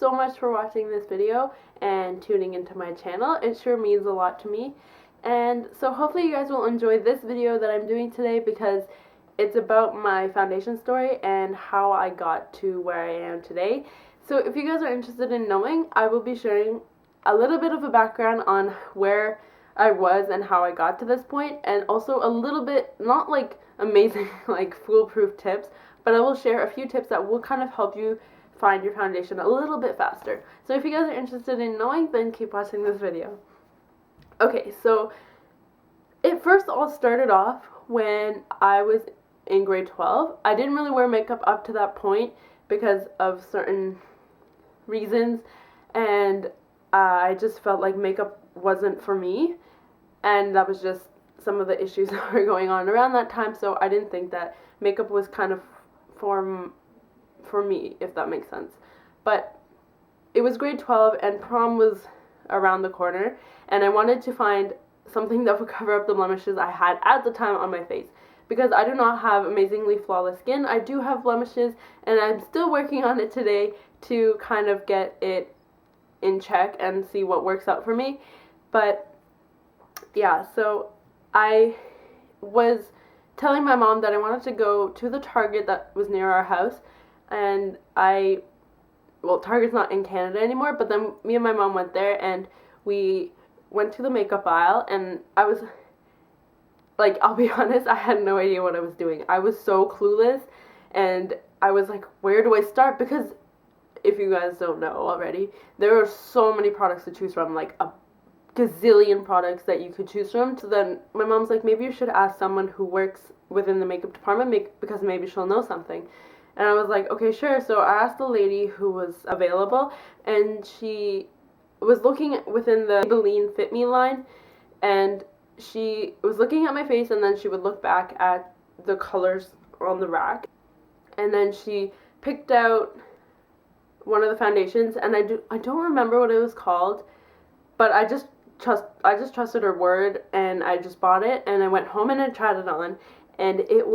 so much for watching this video and tuning into my channel. It sure means a lot to me. And so hopefully you guys will enjoy this video that I'm doing today, because it's about my foundation story and how I got to where I am today. So if you guys are interested in knowing, I will be sharing a little bit of a background on where I was and how I got to this point, and also a little bit, not like amazing like foolproof tips, but I will share a few tips that will kind of help you find your foundation a little bit faster. So if you guys are interested in knowing, then keep watching this video. Okay, so it first all started off when I was in grade 12. I didn't really wear makeup up to that point because of certain reasons, and I just felt like makeup wasn't for me, and that was just some of the issues that were going on around that time, so I didn't think that makeup was kind of for me, if that makes sense. But it was grade 12 and prom was around the corner, and I wanted to find something that would cover up the blemishes I had at the time on my face, because I do not have amazingly flawless skin. I do have blemishes, and I'm still working on it today to kind of get it in check and see what works out for me. But yeah, so I was telling my mom that I wanted to go to the Target that was near our house, and well, Target's not in Canada anymore, but then me and my mom went there, and we went to the makeup aisle, and I was like, I'll be honest, I had no idea what I was doing. I was so clueless, and I was like, where do I start? Because if you guys don't know already, there are so many products to choose from, like a gazillion products that you could choose from. So then my mom's like, maybe you should ask someone who works within the makeup department, because maybe she'll know something. And I was like, okay, sure. So I asked the lady who was available, and she was looking within the Maybelline Fit Me line, and she was looking at my face, and then she would look back at the colors on the rack, and then she picked out one of the foundations, and I don't remember what it was called, but I just trusted her word, and I just bought it, and I went home and I tried it on, and it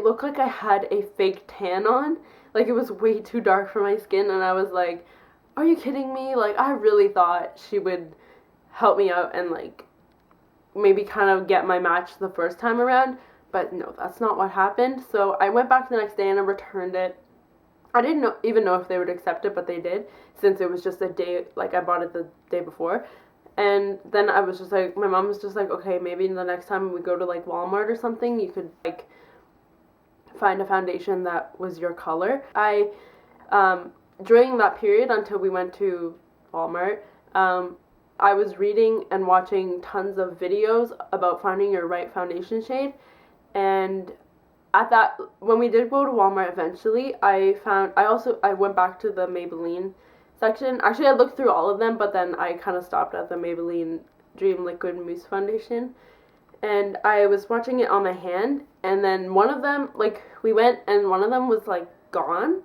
looked like I had a fake tan on. Like, it was way too dark for my skin, and I was like, are you kidding me? Like, I really thought she would help me out and like maybe kind of get my match the first time around, but no, that's not what happened. So I went back the next day and I returned it. I didn't even know if they would accept it, but they did, since it was just a day, like I bought it the day before. And then I was just like, my mom was just like, okay, maybe the next time we go to like Walmart or something, you could like find a foundation that was your color. During that period until we went to Walmart, I was reading and watching tons of videos about finding your right foundation shade, and when we did go to Walmart eventually, I went back to the Maybelline section. Actually, I looked through all of them, but then I kind of stopped at the Maybelline Dream Liquid Mousse Foundation, and I was watching it on my hand, and then one of them, like, we went, and one of them was like gone.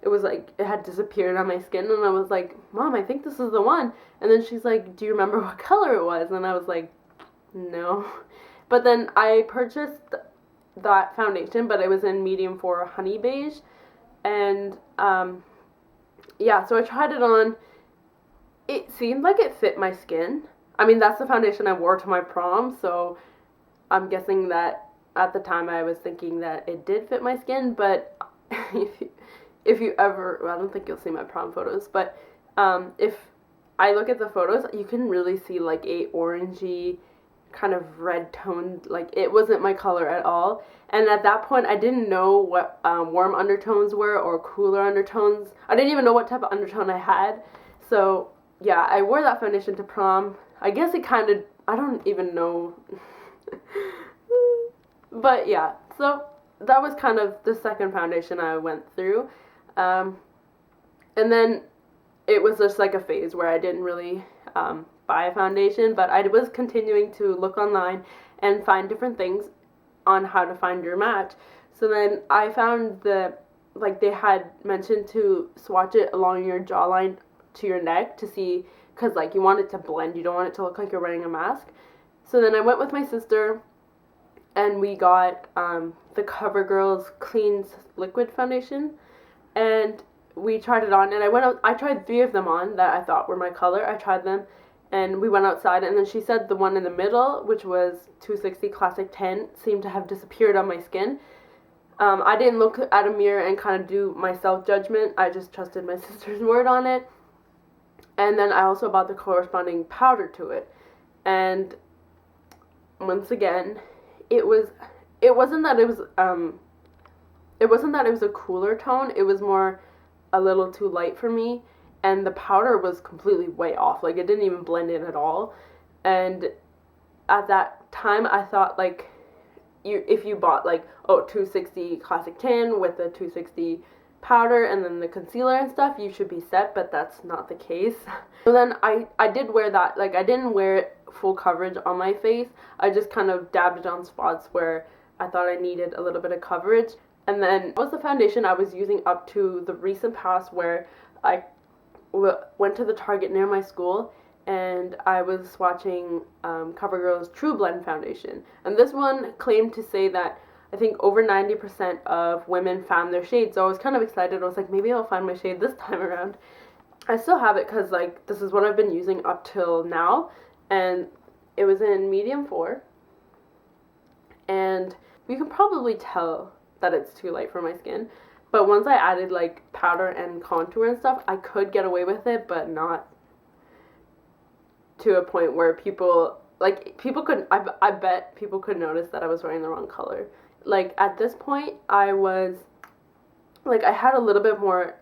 It was like, it had disappeared on my skin, and I was like, Mom, I think this is the one. And then she's like, do you remember what color it was? And I was like, no. But then I purchased that foundation, but it was in medium 4 honey beige. And, yeah, so I tried it on. It seemed like it fit my skin. I mean, that's the foundation I wore to my prom, so I'm guessing that at the time I was thinking that it did fit my skin, but if you ever, well, I don't think you'll see my prom photos, but if I look at the photos, you can really see like a orangey kind of red toned, like it wasn't my color at all. And at that point, I didn't know what warm undertones were or cooler undertones. I didn't even know what type of undertone I had. So yeah, I wore that foundation to prom. I guess it kind of, I don't even know. But yeah, so that was kind of the second foundation I went through. And then it was just like a phase where I didn't really buy a foundation, but I was continuing to look online and find different things on how to find your match. So then I found like they had mentioned to swatch it along your jawline to your neck to see, because like you want it to blend, you don't want it to look like you're wearing a mask. So then I went with my sister and we got the Covergirl's Clean Liquid Foundation, and we tried it on, and I tried 3 of them on that I thought were my color. I tried them, and we went outside, and then she said the one in the middle, which was 260 Classic 10, seemed to have disappeared on my skin. I didn't look at a mirror and kind of do my self-judgment. I just trusted my sister's word on it. And then I also bought the corresponding powder to it. And once again, it wasn't that it was a cooler tone. It was more a little too light for me, and the powder was completely way off. Like, it didn't even blend in at all. And at that time, I thought, like, if you bought, like, 260 Classic Tan with the 260 powder and then the concealer and stuff, you should be set, but that's not the case. So then I did wear that. Like, I didn't wear it full coverage on my face. I just kind of dabbed it on spots where I thought I needed a little bit of coverage. And then that was the foundation I was using up to the recent past, where I went to the Target near my school, and I was swatching Covergirl's TruBlend Foundation. And this one claimed to say that I think over 90% of women found their shade, so I was kind of excited. I was like, maybe I'll find my shade this time around. I still have it because, like, this is what I've been using up till now, and it was in medium 4, and you can probably tell that it's too light for my skin. But once I added, like, powder and contour and stuff, I could get away with it, but not to a point where people could, I bet people could notice that I was wearing the wrong color. Like, at this point, I had a little bit more,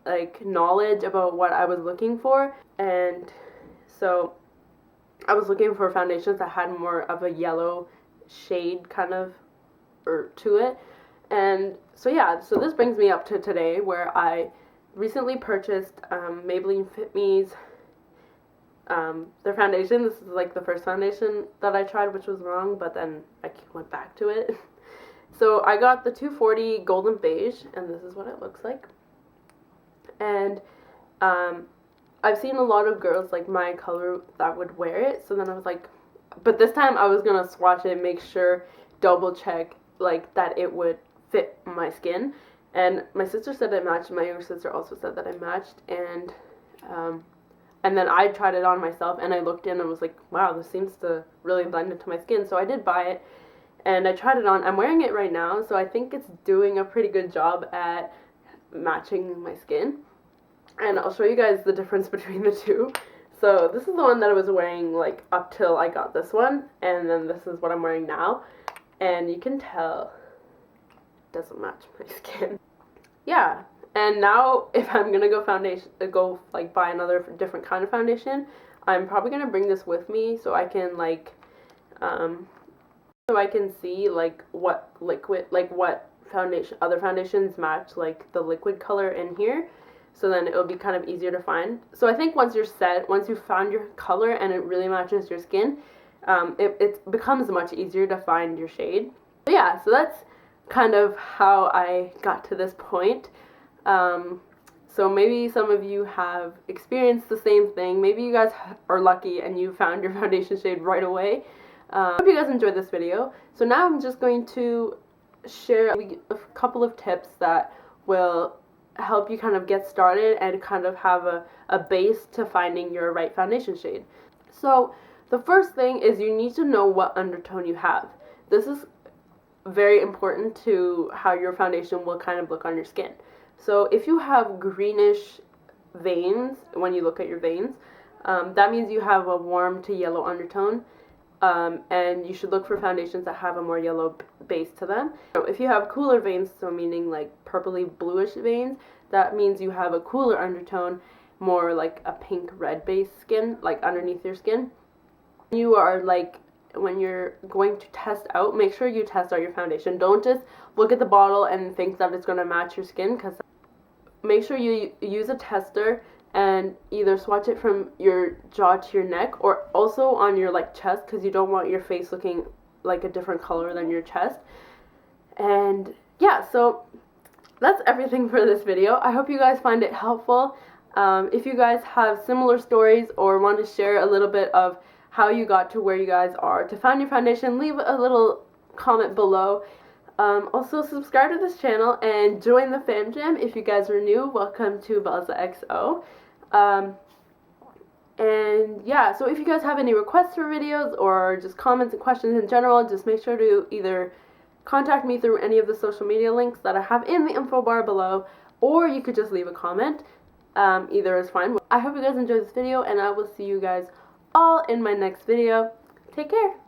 like, knowledge about what I was looking for, and so I was looking for foundations that had more of a yellow shade kind of to it. And so yeah, so this brings me up to today, where I recently purchased Maybelline Fit Me's their foundation. This is like the first foundation that I tried, which was wrong, but then I went back to it. So I got the 240 Golden Beige, and this is what it looks like. And I've seen a lot of girls like my color that would wear it, so then I was like, but this time I was gonna swatch it, make sure, double check, like, that it would fit my skin. And my sister said it matched. My younger sister also said that it matched, and then I tried it on myself, and I looked in and was like, wow, this seems to really blend into my skin. So I did buy it, and I tried it on. I'm wearing it right now, so I think it's doing a pretty good job at matching my skin. And I'll show you guys the difference between the two. So this is the one that I was wearing, like, up till I got this one, and then this is what I'm wearing now. And you can tell it doesn't match my skin. Yeah, and now if I'm gonna go buy another different kind of foundation, I'm probably gonna bring this with me so I can, like, so I can see, like, what liquid, like, what other foundations match, like, the liquid color in here. So then it'll be kind of easier to find. So I think once you found your color and it really matches your skin, it becomes much easier to find your shade. So yeah, so that's kind of how I got to this point. So maybe some of you have experienced the same thing. Maybe you guys are lucky and you found your foundation shade right away. I hope you guys enjoyed this video. So now I'm just going to share a couple of tips that will help you kind of get started and kind of have a base to finding your right foundation shade. So the first thing is you need to know what undertone you have. This is very important to how your foundation will kind of look on your skin. So if you have greenish veins, when you look at your veins, that means you have a warm to yellow undertone, and you should look for foundations that have a more yellow base to them. If you have cooler veins, so meaning like purpley bluish veins, that means you have a cooler undertone, more like a pink red base skin, like underneath your skin. You are like, when you're going to test out, make sure you test out your foundation. Don't just look at the bottle and think that it's going to match your skin, because make sure you use a tester and either swatch it from your jaw to your neck, or also on your, like, chest, because you don't want your face looking like a different color than your chest. And yeah, so that's everything for this video. I hope you guys find it helpful. If you guys have similar stories or want to share a little bit of how you got to where you guys are to find your foundation, leave a little comment below. Also, subscribe to this channel and join the fam jam if you guys are new. Welcome to BellezaXO. And yeah, so if you guys have any requests for videos or just comments and questions in general, just make sure to either contact me through any of the social media links that I have in the info bar below, or you could just leave a comment. Either is fine. I hope you guys enjoyed this video, and I will see you guys all in my next video. Take care.